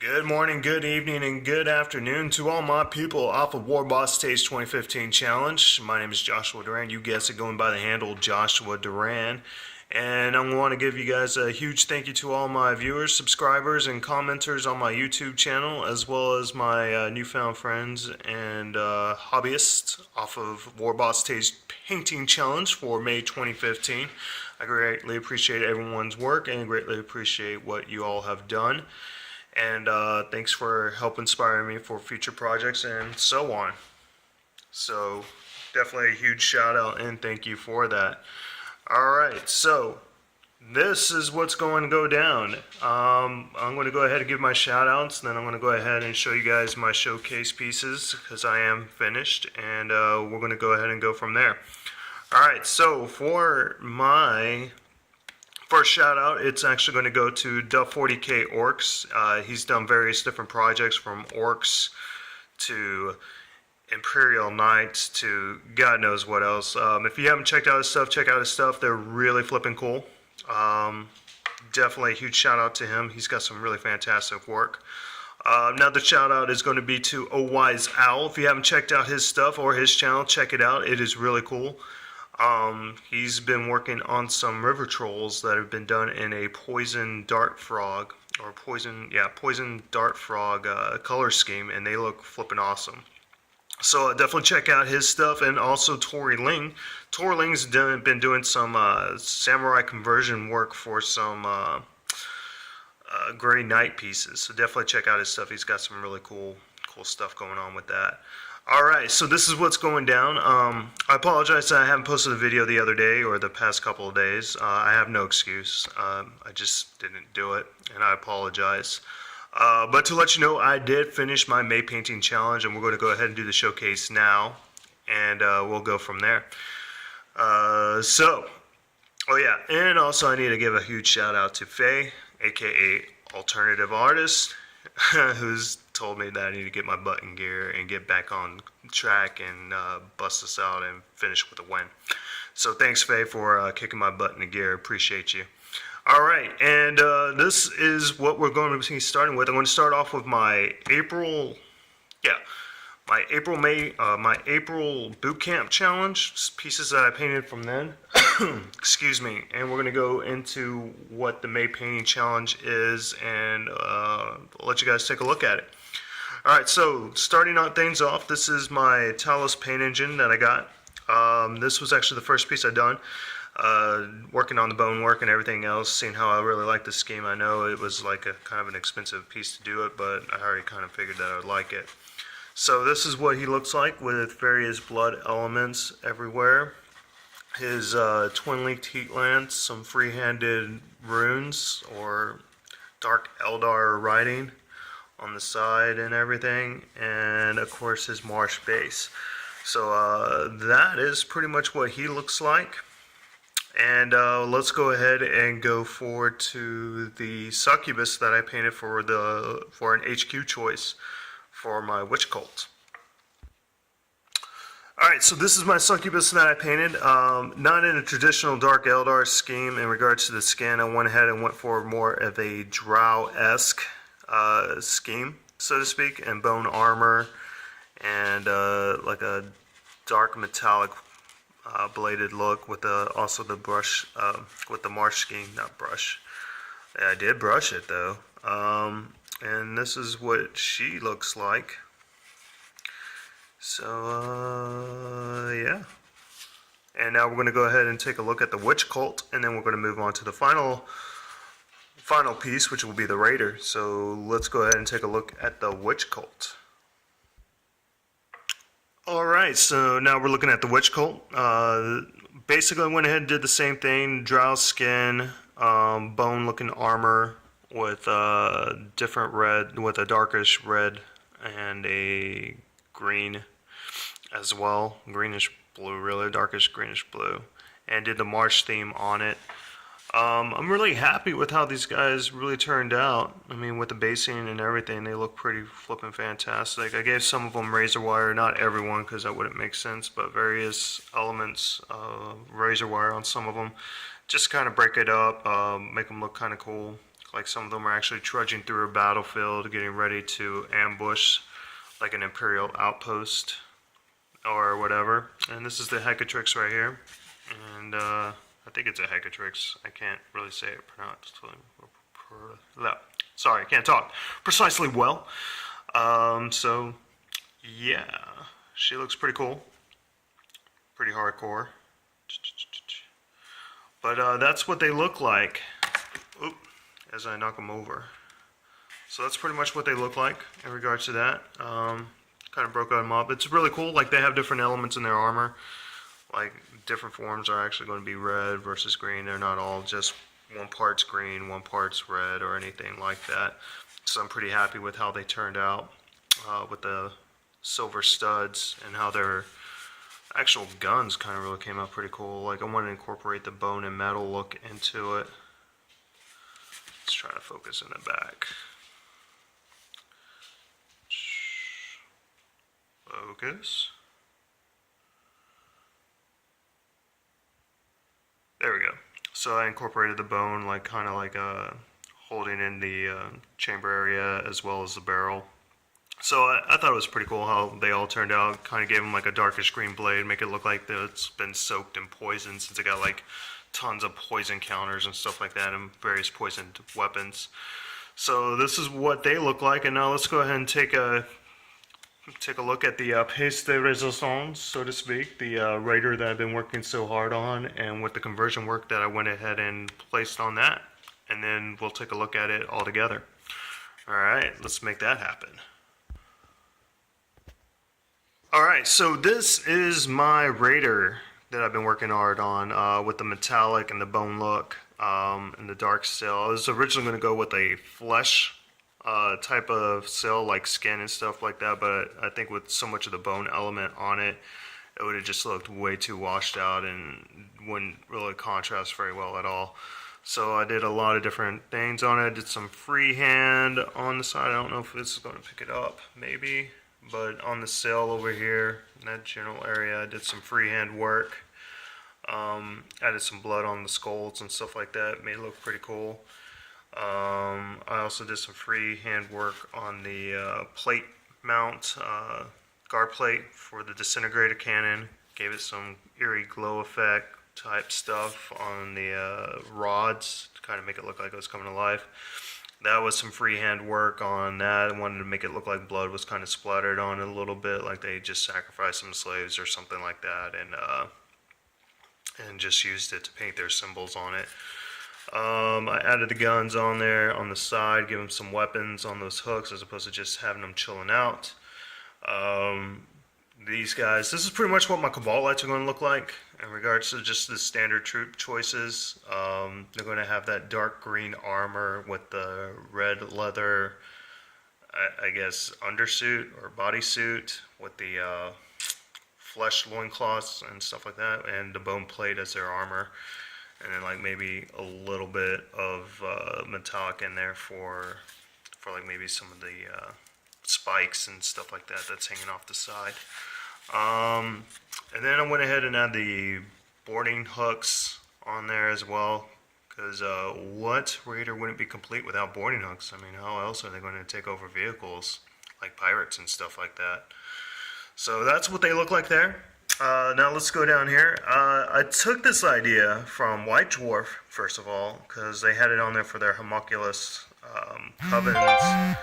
Good morning, good evening, and good afternoon to all my people off of War Boss Stage 2015 Challenge. My name is Joshua Duran. You guessed it, going by the handle Joshua Duran. And I want to give you guys a huge thank you to all my viewers, subscribers, and commenters on my YouTube channel, as well as my newfound friends and hobbyists off of War Boss Stage Painting Challenge for May 2015. I greatly appreciate everyone's work and greatly appreciate what you all have done. And thanks for help inspiring me for future projects and so on. So definitely a huge shout out and thank you for that. Alright, so this is what's going to go down. I'm going to go ahead and give my shout outs, then I'm going to go ahead and show you guys my showcase pieces because I am finished, and we're going to go ahead and go from there. Alright, so for my first shout out, it's actually going to go to Duff 40K Orcs. He's done various different projects from Orcs to Imperial Knights to God knows what else. If you haven't checked out his stuff, check out his stuff. They're really flipping cool. Definitely a huge shout out to him. He's got some really fantastic work. Another shout out is going to be to O Wise Owl. If you haven't checked out his stuff or his channel, check it out. It is really cool. He's been working on some river trolls that have been done in a poison dart frog or poison dart frog color scheme, and they look flipping awesome. So definitely check out his stuff, and also Tori Ling. Tori Ling's been doing some samurai conversion work for some Gray Knight pieces. So definitely check out his stuff. He's got some really cool stuff going on with that. Alright, so this is what's going down. I apologize that I haven't posted a video the other day or the past couple of days. I have no excuse. I just didn't do it, and I apologize. But to let you know, I did finish my May Painting Challenge, and we're going to go ahead and do the showcase now, and we'll go from there. Oh yeah, and also I need to give a huge shout out to Faye, aka Alternative Artist, who's told me that I need to get my butt in gear and get back on track and bust this out and finish with a win. So thanks, Faye, for kicking my butt in gear. Appreciate you. Alright, and this is what we're going to be starting with. I'm going to start off with my April boot camp challenge, pieces that I painted from then. Excuse me. And we're going to go into what the May painting challenge is, and I'll let you guys take a look at it. Alright, so starting out things off, this is my Talos paint engine that I got. This was actually the first piece I done. Working on the bone work and everything else, seeing how I really like this scheme. I know it was like a kind of an expensive piece to do it, but I already kind of figured that I would like it. So this is what he looks like with various blood elements everywhere. His twin-leaked heat lance, some free-handed runes or dark Eldar writing on the side and everything, and of course his marsh base. So that is pretty much what he looks like. And let's go ahead and go forward to the succubus that I painted for an HQ choice for my witch cult. Alright, so this is my succubus that I painted. Not in a traditional Dark Eldar scheme in regards to the skin. I went ahead and went for more of a Drow-esque scheme, so to speak, and bone armor and like a dark metallic bladed look with also the brush with the marsh scheme. Not brush. I did brush it though. And this is what she looks like. So yeah. And now we're going to go ahead and take a look at the witch cult, and then we're going to move on to the final piece, which will be the raider. So let's go ahead and take a look at the witch cult. Alright, so now we're looking at the witch cult. Basically I went ahead and did the same thing. Drow skin, bone looking armor with different red, with a darkish red and a green as well. Greenish blue, really darkish greenish blue. And did the marsh theme on it. I'm really happy with how these guys really turned out. I mean, with the basing and everything, they look pretty flippin' fantastic. I gave some of them razor wire, not everyone because that wouldn't make sense, but various elements razor wire on some of them. Just kind of break it up, make them look kind of cool. like some of them are actually trudging through a battlefield, getting ready to ambush like an Imperial outpost or whatever. And this is the Hecatrix right here. And I think it's a Hecatrix. I can't really say it pronounced. Sorry, I can't talk precisely well. So yeah, she looks pretty cool. Pretty hardcore. But that's what they look like. Oop, as I knock them over. So that's pretty much what they look like in regards to that. Kind of broke them up. It's really cool. Like, they have different elements in their armor. Like, different forms are actually going to be red versus green. They're not all just one part's green, one part's red, or anything like that. So I'm pretty happy with how they turned out with the silver studs, and how their actual guns kind of really came out pretty cool. Like, I wanted to incorporate the bone and metal look into it. Let's try to focus in the back. Focus. There we go. So I incorporated the bone, like kind of like holding in the chamber area as well as the barrel. So I thought it was pretty cool how they all turned out. Kind of gave them like a darkish green blade, make it look like it's been soaked in poison, since it got like tons of poison counters and stuff like that, and various poisoned weapons. So this is what they look like, and now let's go ahead and take a look at the pièce de résistance, so to speak, the raider that I've been working so hard on, and with the conversion work that I went ahead and placed on that. And then we'll take a look at it all together. Alright, let's make that happen. Alright, so this is my raider that I've been working hard on with the metallic and the bone look and the dark steel. I was originally going to go with a flesh type of sail, like skin and stuff like that, but I think with so much of the bone element on it, it would have just looked way too washed out and wouldn't really contrast very well at all. So I did a lot of different things on it. I did some freehand on the side. I don't know if this is going to pick it up, maybe, but on the sail over here in that general area, I did some freehand work. Added some blood on the skulls and stuff like that. Made it look pretty cool. I also did some freehand work on the plate mount, guard plate for the disintegrator cannon. Gave it some eerie glow effect type stuff on the rods to kind of make it look like it was coming to life. That was some freehand work on that. I wanted to make it look like blood was kind of splattered on it a little bit, like they just sacrificed some slaves or something like that, and just used it to paint their symbols on it. I added the guns on there on the side, give them some weapons on those hooks as opposed to just having them chilling out. These guys, this is pretty much what my Cabal lights are going to look like in regards to just the standard troop choices. They're going to have that dark green armor with the red leather, I guess, undersuit or bodysuit with the flesh loincloths and stuff like that, and the bone plate as their armor. And then like maybe a little bit of metallic in there for like maybe some of the spikes and stuff like that that's hanging off the side. And then I went ahead and added the boarding hooks on there as well, because what raider wouldn't be complete without boarding hooks? I mean, how else are they going to take over vehicles like pirates and stuff like that? So that's what they look like there. Now let's go down here. I took this idea from White Dwarf, first of all, because they had it on there for their homunculus covens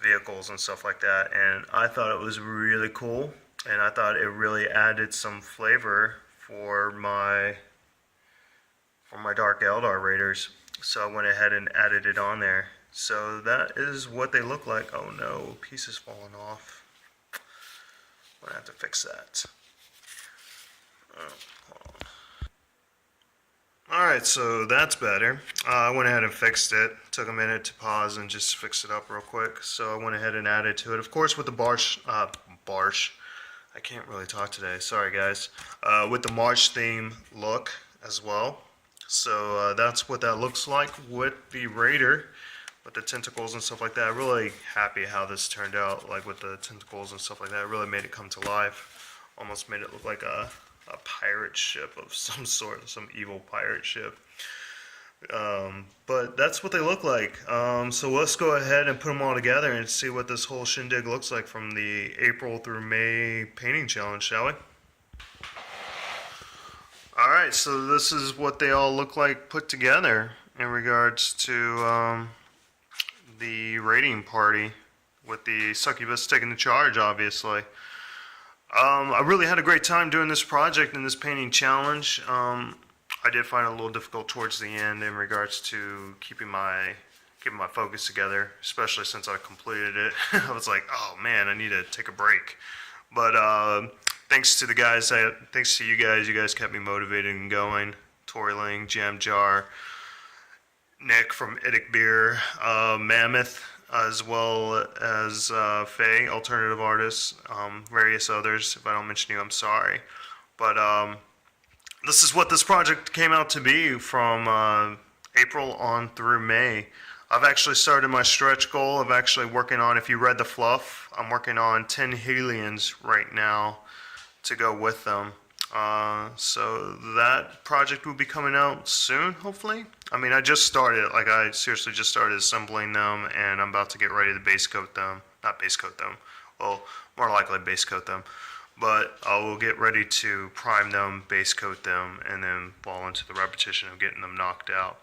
vehicles and stuff like that, and I thought it was really cool, and I thought it really added some flavor for my Dark Eldar Raiders, so I went ahead and added it on there. So that is what they look like. Oh no, pieces falling off. I'm gonna have to fix that. Alright, so that's better. I went ahead and fixed it. Took a minute to pause and just fix it up real quick. So I went ahead and added to it. Of course, with the Barsh. I can't really talk today. Sorry, guys. With the March theme look as well. So that's what that looks like with the Raider, with the tentacles and stuff like that. I'm really happy how this turned out, like with the tentacles and stuff like that. It really made it come to life. Almost made it look like a pirate ship of some sort, some evil pirate ship. But that's what they look like. So let's go ahead and put them all together and see what this whole shindig looks like from the April through May painting challenge, shall we? Alright, so this is what they all look like put together in regards to the rating party, with the succubus taking the charge, obviously. I really had a great time doing this project and this painting challenge. I did find it a little difficult towards the end in regards to keeping my focus together, especially since I completed it. I was like, oh man, I need to take a break. But thanks to the guys, thanks to you guys kept me motivated and going. Toiling, Jam Jar, Nick from Idic Beer, Mammoth, as well as Faye, alternative artists, various others. If I don't mention you, I'm sorry. But this is what this project came out to be from April on through May. I've actually started my stretch goal of actually working on, if you read the fluff, I'm working on 10 Hellions right now to go with them. So that project will be coming out soon, hopefully. I mean, I just started, like I seriously just started assembling them, and I'm about to get ready to base coat them. Not base coat them, well, more likely base coat them. But I will get ready to prime them, base coat them, and then fall into the repetition of getting them knocked out.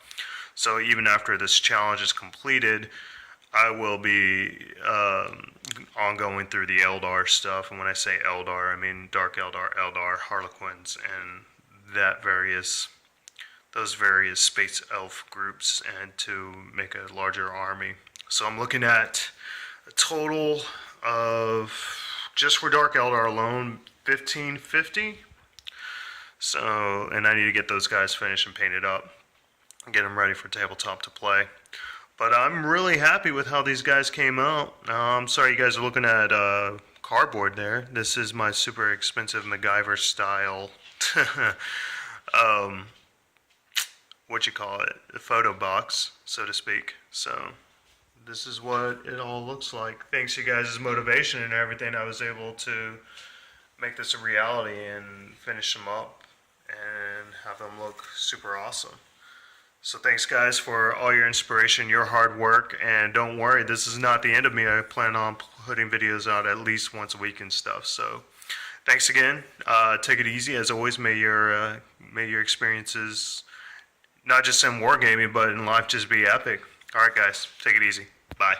So even after this challenge is completed, I will be ongoing through the Eldar stuff. And when I say Eldar, I mean Dark Eldar, Harlequins, and those various space elf groups, and to make a larger army. So I'm looking at a total of, just for Dark Eldar alone, 1550. So, and I need to get those guys finished and painted up and get them ready for tabletop to play. But I'm really happy with how these guys came out. I'm sorry you guys are looking at cardboard there. This is my super expensive MacGyver style, what you call it, a photo box, so to speak. So this is what it all looks like. Thanks to you guys' motivation and everything, I was able to make this a reality and finish them up and have them look super awesome. So thanks guys for all your inspiration, your hard work, and don't worry, this is not the end of me. I plan on putting videos out at least once a week and stuff. So thanks again. Take it easy. As always, may your experiences, not just in wargaming, but in life, just be epic. All right guys, take it easy. Bye.